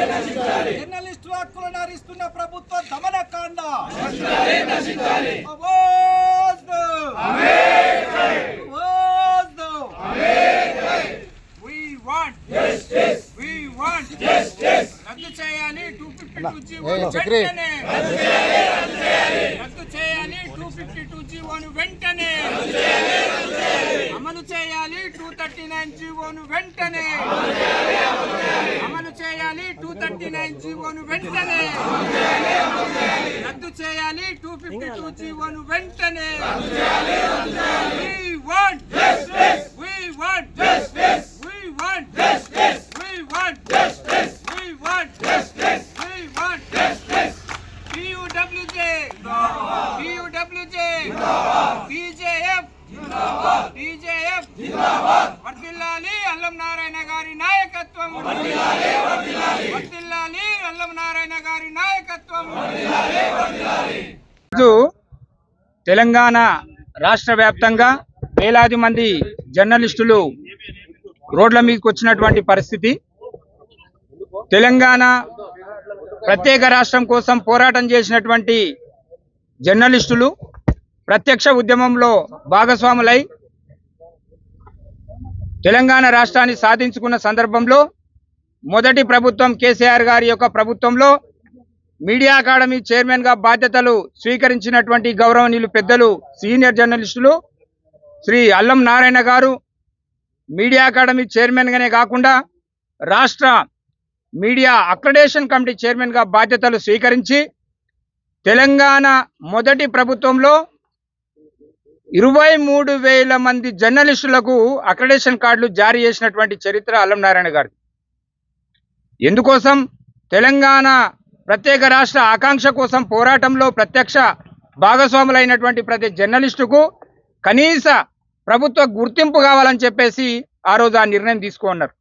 జర్నలిస్టుల హక్కులను హరిస్తున్న ప్రభుత్వ దమనకాండ రద్దు చేయాలి 252 జీవోను వెంటనే రద్దు చేయాలి 252 జీవోను వెంటనే అమలు చేయాలి 239 జీవోను వెంటనే అమలు చేయాలి 239 జీవోను వెంటనే రద్దు చేయాలి 252 జీవోను వెంటనే We want justice. We want justice. We want justice. We want justice. We want justice. We want justice. PUWJ Zindabad. PUWJ Zindabad. BJF Zindabad. BJF Zindabad. వర్ధిల్లాలి అల్లం నారాయణ గారి నాయకత్వం. వర్ధిల్లాలి వర్ధిల్లాలి వర్ధిల్లాలి అల్లం నారాయణ గారి నాయకత్వం. వర్ధిల్లాలి వర్ధిల్లాలి. తెలంగాణ రాష్ట్ర వ్యాప్తంగా వేలాది మంది జర్నలిస్టులు రోడ్ల మీదకి వచ్చినటువంటి పరిస్థితి. తెలంగాణ ప్రత్యేక రాష్ట్రం కోసం పోరాటం చేసినటువంటి జర్నలిస్టులు ప్రత్యక్ష ఉద్యమంలో భాగస్వాములై తెలంగాణ రాష్ట్రాన్ని సాధించుకున్న సందర్భంలో మొదటి ప్రభుత్వం కేసీఆర్ గారి యొక్క ప్రభుత్వంలో మీడియా అకాడమీ చైర్మన్ గా బాధ్యతలు స్వీకరించినటువంటి గౌరవనీయులు పెద్దలు సీనియర్ జర్నలిస్టులు శ్రీ అల్లం నారాయణ గారు మీడియా అకాడమీ చైర్మన్ గానే కాకుండా రాష్ట్ర మీడియా అక్రిడేషన్ కమిటీ చైర్మన్ గా బాధ్యతలు స్వీకరించి తెలంగాణ మొదటి ప్రభుత్వంలో 23,000 మంది జర్నలిస్టులకు అక్రిడేషన్ కార్డులు జారీ చేసినటువంటి చరిత్ర అల్లం నారాయణ గారి. ఎందుకోసం? తెలంగాణ ప్రత్యేక రాష్ట్ర ఆకాంక్ష కోసం పోరాటంలో ప్రత్యక్ష భాగస్వాములైనటువంటి ప్రతి జర్నలిస్టుకు కనీస ప్రభుత్వ గుర్తింపు కావాలని చెప్పేసి ఆ రోజు ఆ నిర్ణయం తీసుకున్నారు.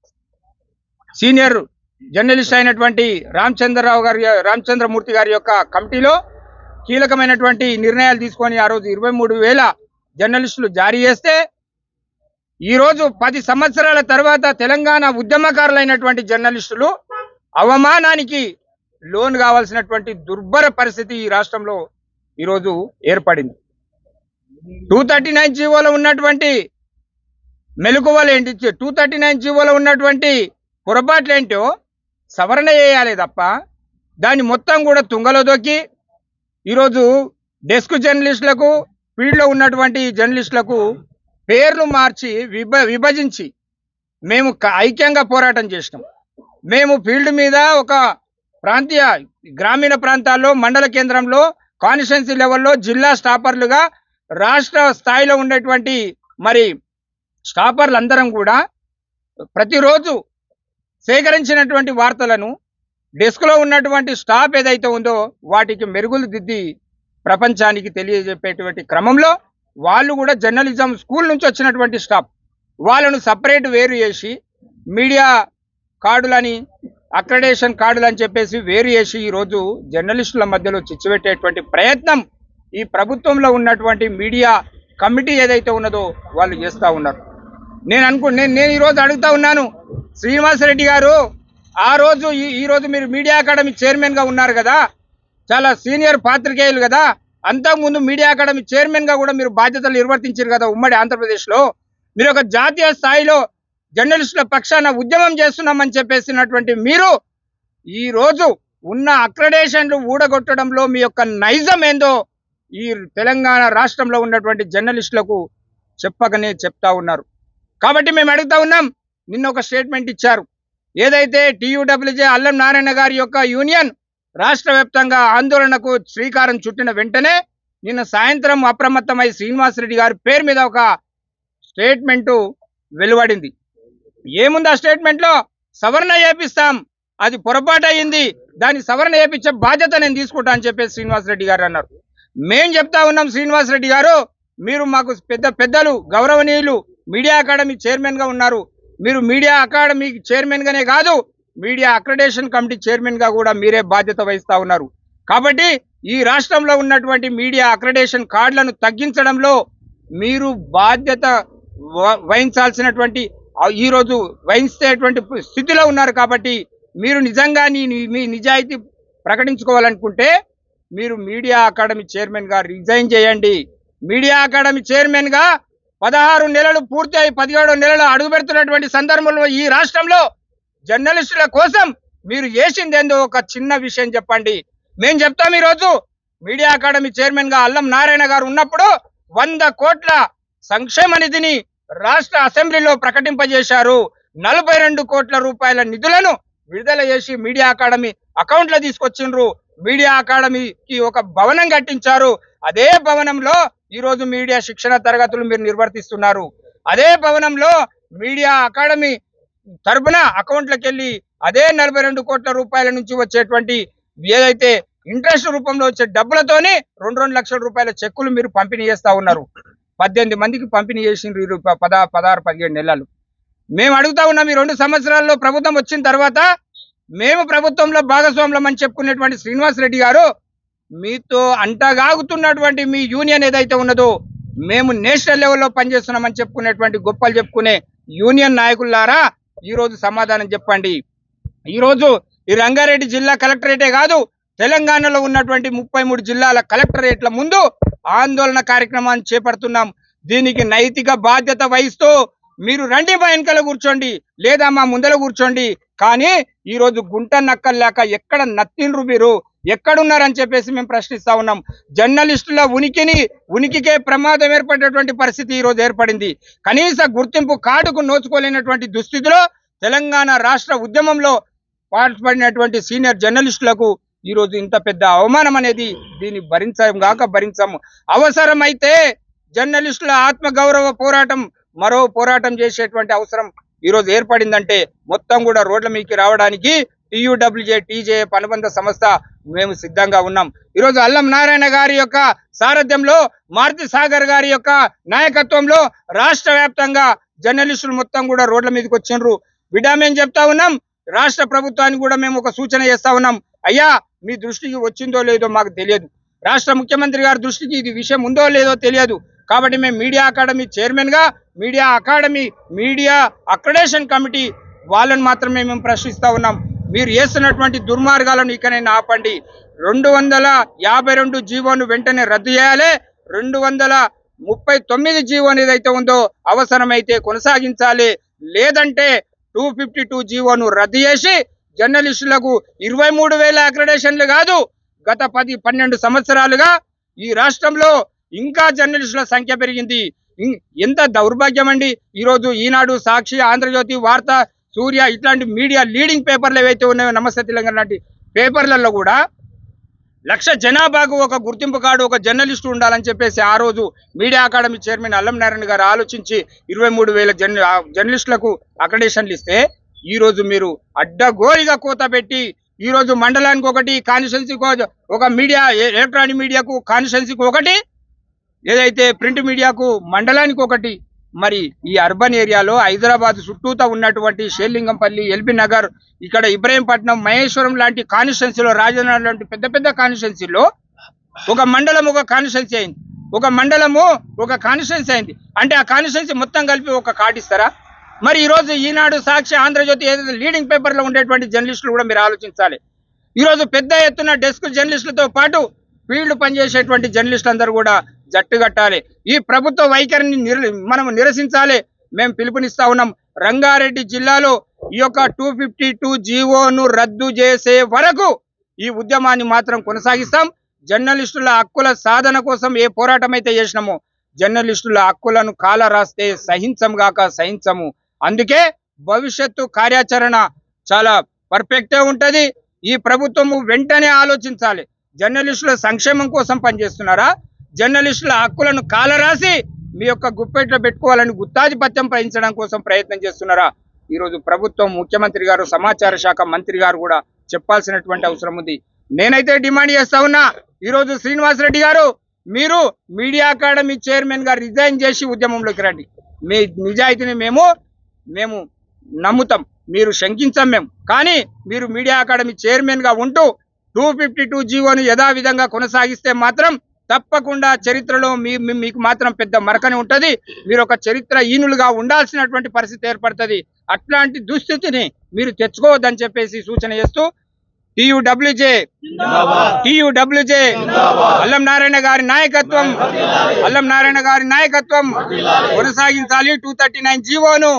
సీనియర్ జర్నలిస్ట్ అయినటువంటి రామచంద్రమూర్తి గారి యొక్క కమిటీలో కీలకమైనటువంటి నిర్ణయాలు తీసుకొని ఆ రోజు 23,000 జర్నలిస్టులు జారీ చేస్తే ఈరోజు 10 సంవత్సరాల తర్వాత తెలంగాణ ఉద్యమకారులైనటువంటి జర్నలిస్టులు అవమానానికి లోన్ కావాల్సినటువంటి దుర్భర పరిస్థితి ఈ రాష్ట్రంలో ఈరోజు ఏర్పడింది. 239 జీవోలో ఉన్నటువంటి మెలకువలు ఏంటి, 239 జీవోలో ఉన్నటువంటి పొరపాట్లు ఏంటో సవరణ చేయాలి తప్ప దాన్ని మొత్తం కూడా తుంగలో దొక్కి ఈరోజు డెస్క్ జర్నలిస్టులకు ఫీల్డ్లో ఉన్నటువంటి జర్నలిస్టులకు పేర్లు మార్చి విభజించి మేము ఐక్యంగా పోరాటం చేసినాం. మేము ఫీల్డ్ మీద ఒక ప్రాంతీయ గ్రామీణ ప్రాంతాల్లో మండల కేంద్రంలో కాన్స్టిట్యున్సీ లెవెల్లో జిల్లా స్టాపర్లుగా రాష్ట్ర స్థాయిలో ఉండేటువంటి మరి స్టాపర్లు అందరం కూడా ప్రతిరోజు సేకరించినటువంటి వార్తలను డెస్క్లో ఉన్నటువంటి స్టాఫ్ ఏదైతే ఉందో వాటికి మెరుగులు దిద్ది ప్రపంచానికి తెలియజెప్పేటువంటి క్రమంలో వాళ్ళు కూడా జర్నలిజం స్కూల్ నుంచి వచ్చినటువంటి స్టాఫ్ వాళ్ళను సపరేట్ వేరు చేసి మీడియా కార్డులని అక్రిడేషన్ కార్డులు అని చెప్పేసి వేరు చేసి ఈరోజు జర్నలిస్టుల మధ్యలో చిచ్చుపెట్టేటువంటి ప్రయత్నం ఈ ప్రభుత్వంలో ఉన్నటువంటి మీడియా కమిటీ ఏదైతే ఉన్నదో వాళ్ళు చేస్తూ ఉన్నారు. నేను ఈరోజు అడుగుతా ఉన్నాను, శ్రీనివాసరెడ్డి గారు ఆ రోజు ఈరోజు మీరు మీడియా అకాడమీ చైర్మన్గా ఉన్నారు కదా, చాలా సీనియర్ పాత్రికేయులు కదా, అంతకుముందు మీడియా అకాడమీ చైర్మన్గా కూడా మీరు బాధ్యతలు నిర్వర్తించారు కదా ఉమ్మడి ఆంధ్రప్రదేశ్లో. మీరు ఒక జాతీయ స్థాయిలో జర్నలిస్టుల పక్షాన ఉద్యమం చేస్తున్నామని చెప్పేసినటువంటి మీరు ఈరోజు ఉన్న అక్రిడేషన్లు ఊడగొట్టడంలో మీ యొక్క నైజం ఏందో ఈ తెలంగాణ రాష్ట్రంలో ఉన్నటువంటి జర్నలిస్టులకు చెప్పకనే చెప్తా ఉన్నారు. కాబట్టి మేము అడుగుతా ఉన్నాం, నిన్న ఒక స్టేట్మెంట్ ఇచ్చారు. ఏదైతే TUWJ అల్లం నారాయణ గారి యొక్క యూనియన్ రాష్ట్ర వ్యాప్తంగా ఆందోళనకు శ్రీకారం చుట్టిన వెంటనే నిన్న సాయంత్రం అప్రమత్తమై శ్రీనివాసరెడ్డి గారి పేరు మీద ఒక స్టేట్మెంటు వెలువడింది. ఏముంది ఆ స్టేట్మెంట్లో? సవరణ చేపిస్తాం, అది పొరపాటు అయ్యింది, దాన్ని సవరణ చేపించే బాధ్యత నేను తీసుకుంటా అని చెప్పేసి శ్రీనివాసరెడ్డి గారు అన్నారు. మేం చెప్తా ఉన్నాం, శ్రీనివాసరెడ్డి గారు మీరు మాకు పెద్దలు గౌరవనీయులు మీడియా అకాడమీ చైర్మన్గా ఉన్నారు. మీరు మీడియా అకాడమీ చైర్మన్గానే కాదు మీడియా అక్రిడేషన్ కమిటీ చైర్మన్గా కూడా మీరే బాధ్యత వహిస్తూ ఉన్నారు. కాబట్టి ఈ రాష్ట్రంలో ఉన్నటువంటి మీడియా అక్రిడేషన్ కార్డులను తగ్గించడంలో మీరు బాధ్యత వహించాల్సినటువంటి ఈరోజు వహించేటువంటి స్థితిలో ఉన్నారు. కాబట్టి మీరు నిజంగా మీ నిజాయితీ ప్రకటించుకోవాలనుకుంటే మీరు మీడియా అకాడమీ చైర్మన్ గా రిజైన్ చేయండి. మీడియా అకాడమీ చైర్మన్ గా 16 నెలలు పూర్తి అయి 17 నెలలు అడుగుపెడుతున్నటువంటి సందర్భంలో ఈ రాష్ట్రంలో జర్నలిస్టుల కోసం మీరు చేసిందేందో ఒక చిన్న విషయం చెప్పండి. మేము చెప్తాం. ఈరోజు మీడియా అకాడమీ చైర్మన్ గా అల్లం నారాయణ గారు ఉన్నప్పుడు 100 కోట్ల సంక్షేమ నిధిని రాష్ట్ర అసెంబ్లీలో ప్రకటింపజేశారు. 42 కోట్ల రూపాయల నిధులను విడుదల చేసి మీడియా అకాడమీ అకౌంట్లో తీసుకొచ్చిండ్రు. మీడియా అకాడమీకి ఒక భవనం కట్టించారు. అదే భవనంలో ఈరోజు మీడియా శిక్షణ తరగతులు మీరు నిర్వర్తిస్తున్నారు. అదే భవనంలో మీడియా అకాడమీ తరపున అకౌంట్లకు వెళ్ళి అదే 42 కోట్ల రూపాయల నుంచి వచ్చేటువంటి ఏదైతే ఇంట్రెస్ట్ రూపంలో వచ్చే డబ్బులతోని 2 లక్షల రూపాయల చెక్కులు మీరు పంపిణీ చేస్తా ఉన్నారు. 18 మందికి పంపిణీ చేసిండ్రు 16-17 నెలలు. మేము అడుగుతా ఉన్నాం, ఈ 2 సంవత్సరాల్లో ప్రభుత్వం వచ్చిన తర్వాత మేము ప్రభుత్వంలో భాగస్వాములం అని చెప్పుకునేటువంటి శ్రీనివాస్ రెడ్డి గారు మీతో అంటగాగుతున్నటువంటి మీ యూనియన్ ఏదైతే ఉన్నదో మేము నేషనల్ లెవెల్లో పనిచేస్తున్నామని చెప్పుకునేటువంటి గొప్పలు చెప్పుకునే యూనియన్ నాయకులారా ఈరోజు సమాధానం చెప్పండి. ఈరోజు ఈ రంగారెడ్డి జిల్లా కలెక్టరేటే కాదు, తెలంగాణలో ఉన్నటువంటి 33 జిల్లాల కలెక్టరేట్ల ముందు ఆందోళన కార్యక్రమాన్ని చేపడుతున్నాం. దీనికి నైతిక బాధ్యత వహిస్తూ మీరు రండి, మా వెనకాల కూర్చోండి, లేదా మా ముందర కూర్చోండి. కానీ ఈరోజు గుంట నక్కల్లాక ఎక్కడ నత్తిండ్రు, మీరు ఎక్కడున్నారని చెప్పేసి మేము ప్రశ్నిస్తా ఉన్నాం. జర్నలిస్టుల ఉనికికే ప్రమాదం ఏర్పడేటువంటి పరిస్థితి ఈరోజు ఏర్పడింది. కనీస గుర్తింపు కార్డుకు నోచుకోలేనటువంటి దుస్థితిలో తెలంగాణ రాష్ట్ర ఉద్యమంలో పాల్పడినటువంటి సీనియర్ జర్నలిస్టులకు ఈరోజు ఇంత పెద్ద అవమానం అనేది దీన్ని భరించము. అవసరమైతే జర్నలిస్టుల ఆత్మగౌరవ పోరాటం మరో పోరాటం చేసేటువంటి అవసరం ఈరోజు ఏర్పడిందంటే మొత్తం కూడా రోడ్ల మీదకి రావడానికి TUWJ TJF అనుబంధ సంస్థ మేము సిద్ధంగా ఉన్నాం. ఈరోజు అల్లం నారాయణ గారి యొక్క సారథ్యంలో, మారుతి సాగర్ గారి యొక్క నాయకత్వంలో రాష్ట్ర వ్యాప్తంగా జర్నలిస్టులు మొత్తం కూడా రోడ్ల మీదకి వచ్చిండ్రు. బిడ్డ మేము చెప్తా ఉన్నాం, రాష్ట్ర ప్రభుత్వానికి కూడా మేము ఒక సూచన చేస్తా ఉన్నాం. అయ్యా, మీ దృష్టికి వచ్చిందో లేదో మాకు తెలియదు, రాష్ట్ర ముఖ్యమంత్రి గారి దృష్టికి ఇది విషయం ఉందో లేదో తెలియదు. కాబట్టి మేము మీడియా అకాడమీ చైర్మన్ గా మీడియా అక్రెడిటేషన్ కమిటీ వాళ్ళని మాత్రమే మేము ప్రశ్నిస్తా ఉన్నాం. మీరు చేస్తున్నటువంటి దుర్మార్గాలను ఇకనైనా ఆపండి. 252 జీవోను వెంటనే రద్దు చేయాలి. 239 జీవోను ఏదైతే ఉందో అవసరమైతే కొనసాగించాలి. లేదంటే 252 జీవోను రద్దు చేసి జర్నలిస్టులకు 23,000 అక్రెడిటేషన్లు కాదు, గత 10-12 సంవత్సరాలుగా ఈ రాష్ట్రంలో ఇంకా జర్నలిస్టుల సంఖ్య పెరిగింది. ఎంత దౌర్భాగ్యం అండి. ఈరోజు ఈనాడు, సాక్షి, ఆంధ్రజ్యోతి, వార్త, సూర్య ఇట్లాంటి మీడియా లీడింగ్ పేపర్లు ఏవైతే ఉన్నాయో, నమస్తే తెలంగాణ లాంటి పేపర్లలో కూడా 1,00,000 జనాభాకు ఒక గుర్తింపు కార్డు, ఒక జర్నలిస్టు ఉండాలని చెప్పేసి ఆ రోజు మీడియా అకాడమీ చైర్మన్ అల్లం నారాయణ గారు ఆలోచించి 23,000 జర్నలిస్టులకు అక్రెడిటేషన్లు ఇస్తే ఈరోజు మీరు అడ్డగోరిగా కోత పెట్టి ఈరోజు మండలానికి ఒకటి, కాన్స్టిట్యున్సీకి ఒక మీడియా, ఎలక్ట్రానిక్ మీడియాకు కాన్స్టిట్యున్సీకి ఒకటి, ఏదైతే ప్రింట్ మీడియాకు మండలానికి ఒకటి. మరి ఈ అర్బన్ ఏరియాలో హైదరాబాద్ చుట్టూతా ఉన్నటువంటి షేర్లింగంపల్లి, ఎల్బీ నగర్, ఇక్కడ ఇబ్రహీంపట్నం, మహేశ్వరం లాంటి కాన్స్టిట్యున్సీలో, రాజధాని లాంటి పెద్ద పెద్ద కాన్స్టిట్యున్సీలో ఒక మండలం ఒక కాన్స్టిట్యున్సీ అయింది, ఒక మండలము ఒక కాన్స్టిట్యున్సీ అయింది. అంటే ఆ కాన్స్టిట్యున్సీ మొత్తం కలిపి ఒక కార్డు ఇస్తారా? మరి ఈరోజు ఈనాడు, సాక్షి, ఆంధ్రజ్యోతి ఏదైతే లీడింగ్ పేపర్లో ఉండేటువంటి జర్నలిస్టులు కూడా మీరు ఆలోచించాలి. ఈరోజు పెద్ద ఎత్తున డెస్క్ జర్నలిస్టులతో పాటు ఫీల్డ్ పనిచేసేటువంటి జర్నలిస్టులు అందరూ కూడా జట్టు కట్టాలి. ఈ ప్రభుత్వ వైఖరిని మనం నిరసించాలి. మేము పిలుపునిస్తా ఉన్నాం. రంగారెడ్డి జిల్లాలో ఈ యొక్క 252 జీవోను రద్దు చేసే వరకు ఈ ఉద్యమాన్ని మాత్రం కొనసాగిస్తాం. జర్నలిస్టుల హక్కుల సాధన కోసం ఏ పోరాటం అయితే చేసినామో, జర్నలిస్టుల హక్కులను కాల రాస్తే సహించము. అందుకే భవిష్యత్తు కార్యాచరణ చాలా పర్ఫెక్టే ఉంటది. ఈ ప్రభుత్వము వెంటనే ఆలోచించాలి. జర్నలిస్టుల సంక్షేమం కోసం పనిచేస్తున్నారా, జర్నలిస్టుల హక్కులను కాలరాసి మీ యొక్క గుప్పెట్లో పెట్టుకోవాలని గుత్తాధిపత్యం వహించడం కోసం ప్రయత్నం చేస్తున్నారా? ఈరోజు ప్రభుత్వం, ముఖ్యమంత్రి గారు, సమాచార శాఖ మంత్రి గారు కూడా చెప్పాల్సినటువంటి అవసరం ఉంది. నేనైతే డిమాండ్ చేస్తా ఉన్నా, ఈరోజు శ్రీనివాస్ రెడ్డి గారు, మీరు మీడియా అకాడమీ చైర్మన్ గా రిజైన్ చేసి ఉద్యమంలోకి రండి. మీ నిజాయితీని మేము నమ్ముతాం, మీరు శంకించాం మేము. కానీ మీరు మీడియా అకాడమీ చైర్మన్ గా ఉంటూ 252 జీవోను యథావిధంగా కొనసాగిస్తే మాత్రం తప్పకుండా చరిత్రలో మీకు మాత్రం పెద్ద మరకని ఉంటది. మీరు ఒక చరిత్రహీనులుగా ఉండాల్సినటువంటి పరిస్థితి ఏర్పడుతుంది. అట్లాంటి దుస్థితిని మీరు తెచ్చుకోవద్దని చెప్పేసి సూచన చేస్తూ టీయూడబ్ల్యూజే అల్లం నారాయణ గారి నాయకత్వం కొనసాగించాలి. 239 జీవోను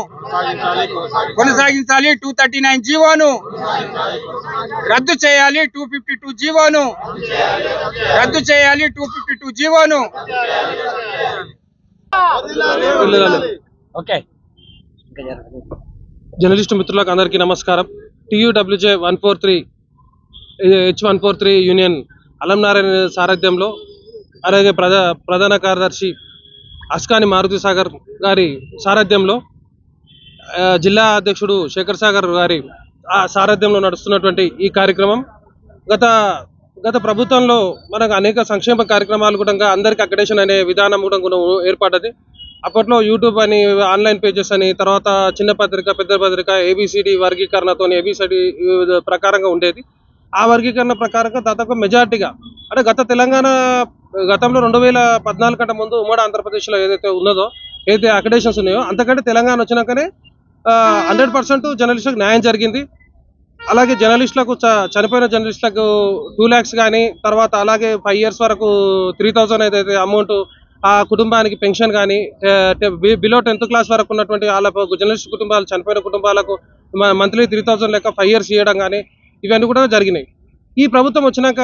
కొనసాగించాలి. 239 జీవోను రద్దు చేయాలి. 252 జీవోను రద్దు చేయాలి. 252 జీవోను ఓకే. జర్నలిస్టు మిత్రులకు అందరికీ నమస్కారం. టీయూడబ్ల్యూజే 143 H143 యూనియన్ అల్లం నారాయణ సారథ్యంలో, అలాగే ప్రధాన కార్యదర్శి అస్కాని మారుతి సాగర్ గారి సారథ్యంలో, జిల్లా అధ్యక్షుడు శేఖర్ సాగర్ గారి సారథ్యంలో నడుస్తున్నటువంటి ఈ కార్యక్రమం గత ప్రభుత్వంలో మనకు అనేక సంక్షేమ కార్యక్రమాలు కూడా అందరికి అక్రెడిటేషన్ అనే విధానం కూడా ఏర్పడ్డది. అప్పట్లో యూట్యూబ్ అని, ఆన్లైన్ పేజెస్ అని, తర్వాత చిన్న పత్రిక, పెద్ద పత్రిక, ఏబిసిడి వర్గీకరణతో ఏబిసిడి ప్రకారంగా ఉండేది. ఆ వర్గీకరణ ప్రకారంగా దాదాపు మెజార్టీగా అంటే గతంలో 2014 కంటే ముందు ఉమ్మడి ఆంధ్రప్రదేశ్లో ఏదైతే ఉన్నదో, ఏదైతే అక్రెడిటేషన్స్ ఉన్నాయో, అంతకంటే తెలంగాణ వచ్చినాకనే 100% జర్నలిస్టులకు న్యాయం జరిగింది. అలాగే జర్నలిస్టులకు చనిపోయిన జర్నలిస్టులకు 2 lakhs కానీ, తర్వాత అలాగే 5 years వరకు 3,000 ఏదైతే అమౌంట్ ఆ కుటుంబానికి పెన్షన్ కానీ, బిలో 10th class వరకు ఉన్నటువంటి వాళ్ళ జర్నలిస్ట్ కుటుంబాలు, చనిపోయిన కుటుంబాలకు మంత్లీ 3,000 లెక్క 5 years ఇవ్వడం కానీ, ఇవన్నీ కూడా జరిగినాయి. ఈ ప్రభుత్వం వచ్చినాక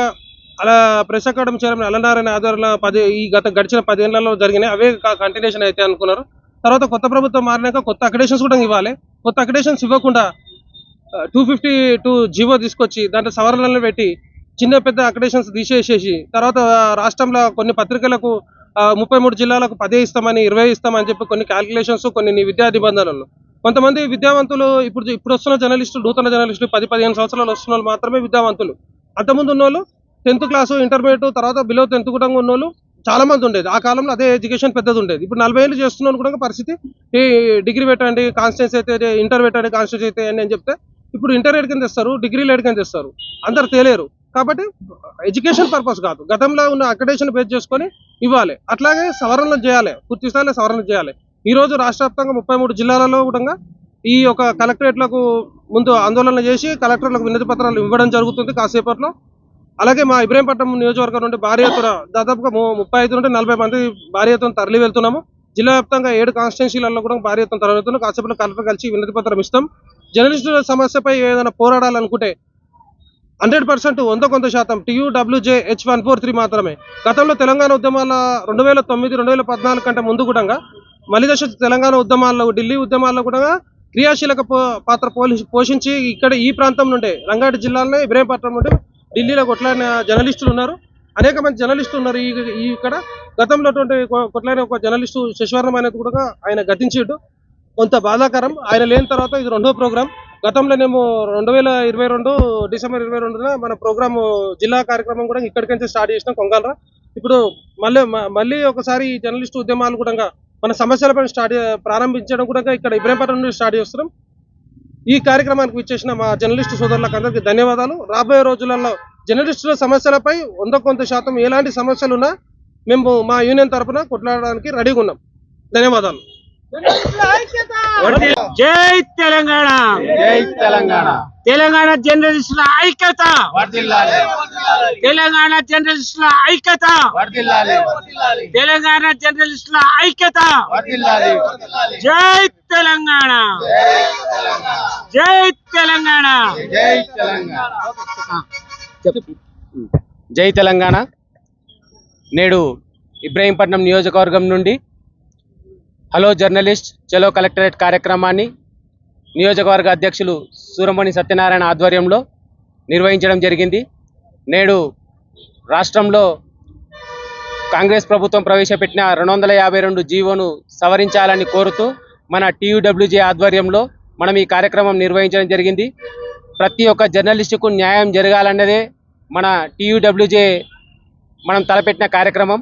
అలా ప్రెస్ అకాడమీ చైర్మన్ అల్లనారాయణ ఆధ్వర్యంలో గడిచిన 10 ఏళ్లలో జరిగినాయి. అవే కంటిన్యూషన్ అయితే అనుకున్నారు. తర్వాత కొత్త ప్రభుత్వం మారినాక కొత్త అక్రెడిటేషన్స్ కూడా ఇవ్వాలి. కొత్త అక్రెడిటేషన్స్ ఇవ్వకుండా 252 జీవో తీసుకొచ్చి దాంట్లో సవరణలను పెట్టి చిన్న పెద్ద అక్రెడిటేషన్స్ తీసేసేసి, తర్వాత రాష్ట్రంలో కొన్ని పత్రికలకు 33 జిల్లాలకు 10 ఇస్తామని, 20 ఇస్తామని చెప్పి కొన్ని క్యాల్కులేషన్స్, కొన్ని విద్యా నిబంధనలు. కొంతమంది విద్యావంతులు ఇప్పుడు వస్తున్న జర్నలిస్టులు, నూతన జర్నలిస్టులు 10-15 సంవత్సరాలు వస్తున్న వాళ్ళు మాత్రమే విద్యావంతులు. అంతకుముందు ఉన్న వాళ్ళు 10th class, ఇంటర్మీడియట్, తర్వాత బిలో 10th కూడా ఉన్న వాళ్ళు చాలా మంది ఉండేది. ఆ కాలంలో అదే ఎడ్యుకేషన్ పెద్దది ఉండేది. ఇప్పుడు 40 ఏళ్ళు చేస్తున్న కూడా పరిస్థితి, ఈ డిగ్రీ పెట్టండి కాన్స్టిట్యూన్సీ అయితే, ఇంటర్ పెట్టండి కాన్స్టిట్యూన్సీ అయితే అని చెప్తే, ఇప్పుడు ఇంటర్ ఎడికని తెస్తారు, డిగ్రీలు ఎడికని తెస్తారు, అందరు తేలేరు. కాబట్టి ఎడ్యుకేషన్ పర్పస్ కాదు, గతంలో ఉన్న అక్రెడిటేషన్ బేస్ చేసుకొని ఇవ్వాలి. అట్లాగే సవరణలు చేయాలి, పూర్తి స్థాయిలో సవరణ చేయాలి. ఈ రోజు రాష్ట్ర వ్యాప్తంగా 33 జిల్లాలలో కూడా ఈ యొక్క కలెక్టరేట్లకు ముందు ఆందోళన చేసి కలెక్టర్లకు వినతి పత్రాలు ఇవ్వడం జరుగుతుంది కాసేపట్లో. అలాగే మా ఇబ్రహీంపట్నం నియోజకవర్గం నుండి భారీ ఎత్తున దాదాపుగా 35 నుండి 40 మంది భారీ ఎత్తున తరలి వెళ్తున్నాము. జిల్లా వ్యాప్తంగా 7 కాన్స్టిట్యున్సీలలో కూడా భారీ ఎత్తున తరలి వెళ్తున్నాం. కాసేపట్లో కలెక్టర్ కలిసి వినతి పత్రం ఇస్తాం. జర్నలిస్టుల సమస్యపై ఏదైనా పోరాడాలనుకుంటే 100% 100% టీయూడబ్ల్యూజే H143 మాత్రమే. గతంలో తెలంగాణ ఉద్యమాల 2009, 2014 కంటే ముందు కూడా మలిదశ తెలంగాణ ఉద్యమాల్లో, ఢిల్లీ ఉద్యమాల్లో కూడా క్రియాశీలక పాత్ర పోషించి ఇక్కడ ఈ ప్రాంతం నుండే, రంగారెడ్డి జిల్లాలోనే ఇబ్రహీంపట్నం నుండి ఢిల్లీలో కొట్లాడిన జర్నలిస్టులు ఉన్నారు. అనేక మంది జర్నలిస్టులు ఉన్నారు. ఇక్కడ గతంలో కొట్లాడిన ఒక జర్నలిస్టు శశివర్ణం అనేది కూడా ఆయన గతించాడు. కొంత బాధాకరం. ఆయన లేని తర్వాత ఇది 2వ ప్రోగ్రాం. గతంలోనేమో 2022 డిసెంబర్ 22న మన ప్రోగ్రామ్ జిల్లా కార్యక్రమం కూడా ఇక్కడికి నుంచి స్టార్ట్ చేసినాం కొంగల్రా. ఇప్పుడు మళ్ళీ ఒకసారి జర్నలిస్టు ఉద్యమాలు కూడా మన సమస్యలపై ప్రారంభించడం కూడా ఇక్కడ ఇబ్రహీంపట్నం నుండి స్టార్ట్ చేస్తున్నాం. ఈ కార్యక్రమానికి ఇచ్చేసిన మా జర్నలిస్టు సోదరులకు అందరికీ ధన్యవాదాలు. రాబోయే రోజులలో జర్నలిస్టుల సమస్యలపై 100% ఎలాంటి సమస్యలున్నా మేము మా యూనియన్ తరఫున కొట్లాడడానికి రెడీగా ఉన్నాం. ధన్యవాదాలు. జై తెలంగాణ, జై తెలంగాణ. తెలంగాణ జర్నలిస్టుల ఐక్యత, తెలంగాణ జర్నలిస్టుల ఐక్యత, తెలంగాణ జర్నలిస్టుల ఐక్యత. జై తెలంగాణ, జై తెలంగాణ, జై తెలంగాణ. జై తెలంగాణ. నేడు ఇబ్రహీంపట్నం నియోజకవర్గం నుండి హలో జర్నలిస్ట్ చలో కలెక్టరేట్ కార్యక్రమాన్ని నియోజకవర్గ అధ్యక్షులు సూరమణి సత్యనారాయణ ఆధ్వర్యంలో నిర్వహించడం జరిగింది. నేడు రాష్ట్రంలో కాంగ్రెస్ ప్రభుత్వం ప్రవేశపెట్టిన 252 జీవోను సవరించాలని కోరుతూ మన టీయూడబ్ల్యూజే ఆధ్వర్యంలో మనం ఈ కార్యక్రమం నిర్వహించడం జరిగింది. ప్రతి ఒక్క జర్నలిస్టుకు న్యాయం జరగాలన్నదే మన టీయూడబ్ల్యూజే మనం తలపెట్టిన కార్యక్రమం.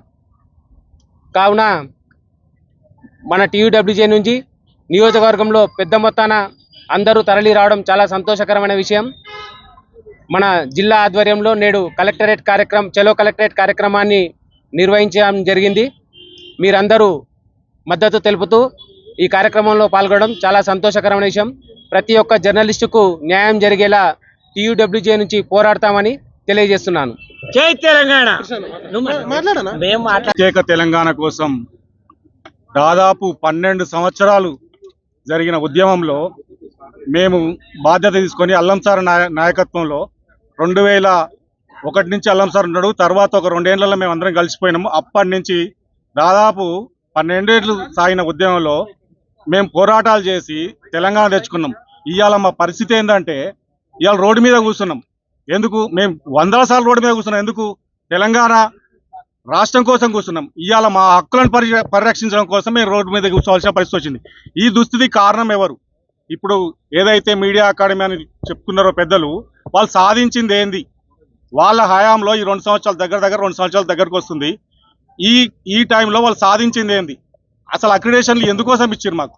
కావున మన టీయూడబ్ల్యూజే నుంచి నియోజకవర్గంలో పెద్ద మొత్తాన అందరూ తరలి రావడం చాలా సంతోషకరమైన విషయం. మన జిల్లా ఆధ్వర్యంలో నేడు చలో కలెక్టరేట్ కార్యక్రమాన్ని నిర్వహించడం జరిగింది. మీరందరూ మద్దతు తెలుపుతూ ఈ కార్యక్రమంలో పాల్గొనడం చాలా సంతోషకరమైన విషయం. ప్రతి ఒక్క జర్నలిస్టుకు న్యాయం జరిగేలా TUWJ నుంచి పోరాడతామని తెలియజేస్తున్నాను. జై తెలంగాణ. ప్రత్యేక తెలంగాణ కోసం దాదాపు 12 సంవత్సరాలు జరిగిన ఉద్యమంలో మేము బాధ్యత తీసుకొని అల్లం సార్ నాయకత్వంలో 2001 నుంచి అల్లం సార్ ఉన్నాడు. తర్వాత ఒక 2 ఏళ్లలో మేము అందరం కలిసిపోయినాము. అప్పటి నుంచి దాదాపు 12 ఏళ్ళు సాగిన ఉద్యమంలో మేము పోరాటాలు చేసి తెలంగాణ తెచ్చుకున్నాం. ఇవాళ మా పరిస్థితి ఏంటంటే ఇవాళ రోడ్డు మీద కూర్చున్నాం. ఎందుకు? మేము 100 సార్లు రోడ్డు మీద కూర్చున్నాం. ఎందుకు? తెలంగాణ రాష్ట్రం కోసం కూర్చున్నాం. ఇవాళ మా హక్కులను పరిరక్షించడం కోసం మేము రోడ్డు మీద కూర్చోవాల్సిన పరిస్థితి వచ్చింది. ఈ దుస్థితి కారణం ఎవరు? ఇప్పుడు ఏదైతే మీడియా అకాడమీ అని చెప్పుకున్నారో పెద్దలు, వాళ్ళు సాధించింది ఏంది? వాళ్ళ హయాంలో ఈ 2 సంవత్సరాలు దగ్గర 2 సంవత్సరాల దగ్గరకు వస్తుంది. ఈ టైంలో వాళ్ళు సాధించింది ఏంది? అసలు అక్రిడేషన్లు ఎందుకోసం ఇచ్చారు? మాకు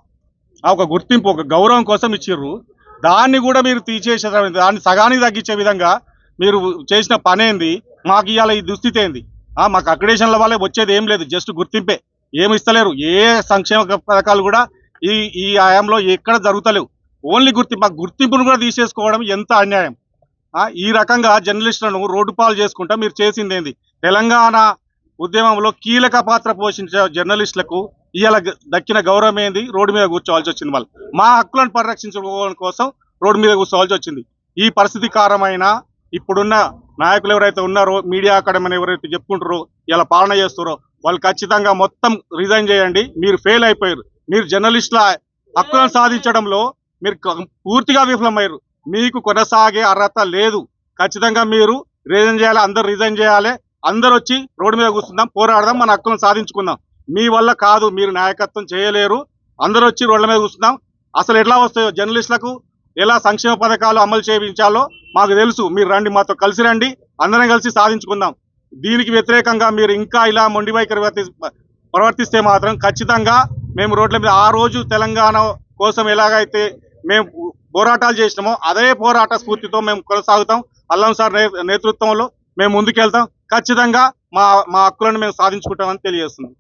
ఒక గుర్తింపు, ఒక గౌరవం కోసం ఇచ్చిర్రు. దాన్ని కూడా మీరు తీసేసే, దాన్ని సగానికి తగ్గించే విధంగా మీరు చేసిన పని ఏంది? మాకు ఇవాళ ఈ దుస్థితి ఏంది? మాకు అక్రిడేషన్ల వల్లే వచ్చేది ఏం లేదు, జస్ట్ గుర్తింపే. ఏమి ఇస్తలేరు. ఏ సంక్షేమ పథకాలు కూడా ఈ హయాంలో ఎక్కడ జరుగుతలేవు. ఓన్లీ గుర్తింపు. మాకు గుర్తింపును కూడా తీసేసుకోవడం ఎంత అన్యాయం. ఈ రకంగా జర్నలిస్టులను రోడ్డు పాలు చేసుకుంటా మీరు చేసింది ఏంది? తెలంగాణ ఉద్యమంలో కీలక పాత్ర పోషించే జర్నలిస్టులకు ఇవాళ దక్కిన గౌరవం ఏంది? రోడ్డు మీద కూర్చోవాల్సి వచ్చింది. వాళ్ళు మా హక్కులను పరిరక్షించుకోవడం కోసం రోడ్డు మీద కూర్చోవాల్సి వచ్చింది. ఈ పరిస్థితి కారణమైన ఇప్పుడున్న నాయకులు ఎవరైతే ఉన్నారో, మీడియా అకాడమీ ఎవరైతే చెప్పుకుంటారో, ఇలా పాలన చేస్తారో, వాళ్ళు ఖచ్చితంగా మొత్తం రిజైన్ చేయండి. మీరు ఫెయిల్ అయిపోయారు. మీరు జర్నలిస్టుల హక్కులను సాధించడంలో మీరు పూర్తిగా విఫలమయ్యారు. మీకు కొనసాగే అర్హత లేదు. ఖచ్చితంగా మీరు రిజైన్ చేయాలి. అందరూ రిజైన్ చేయాలి. అందరూ వచ్చి రోడ్డు మీద కూర్చుందాం, పోరాడదాం, మన హక్కులను సాధించుకుందాం. మీ వల్ల కాదు, మీరు నాయకత్వం చేయలేరు. అందరూ వచ్చి రోడ్ల మీద కూర్చుందాం. అసలు ఎట్లా వస్తాయో జర్నలిస్టులకు ఎలా సంక్షేమ పథకాలు అమలు చేయించాలో మాకు తెలుసు. మీరు రండి, మాతో కలిసి రండి, అందరం కలిసి సాధించుకుందాం. దీనికి వ్యతిరేకంగా మీరు ఇంకా ఇలా మొండి వైఖరి ప్రవర్తిస్తే మాత్రం ఖచ్చితంగా మేము రోడ్ల మీద ఆ రోజు తెలంగాణ కోసం ఎలాగైతే మేము పోరాటాలు చేసినామో అదే పోరాట స్ఫూర్తితో మేము కొనసాగుతాం. అల్లం సార్ నేతృత్వంలో మేము ముందుకెళ్తాం. ఖచ్చితంగా మా హక్కులను మేము సాధించుకుంటామని తెలియజేస్తున్నాం.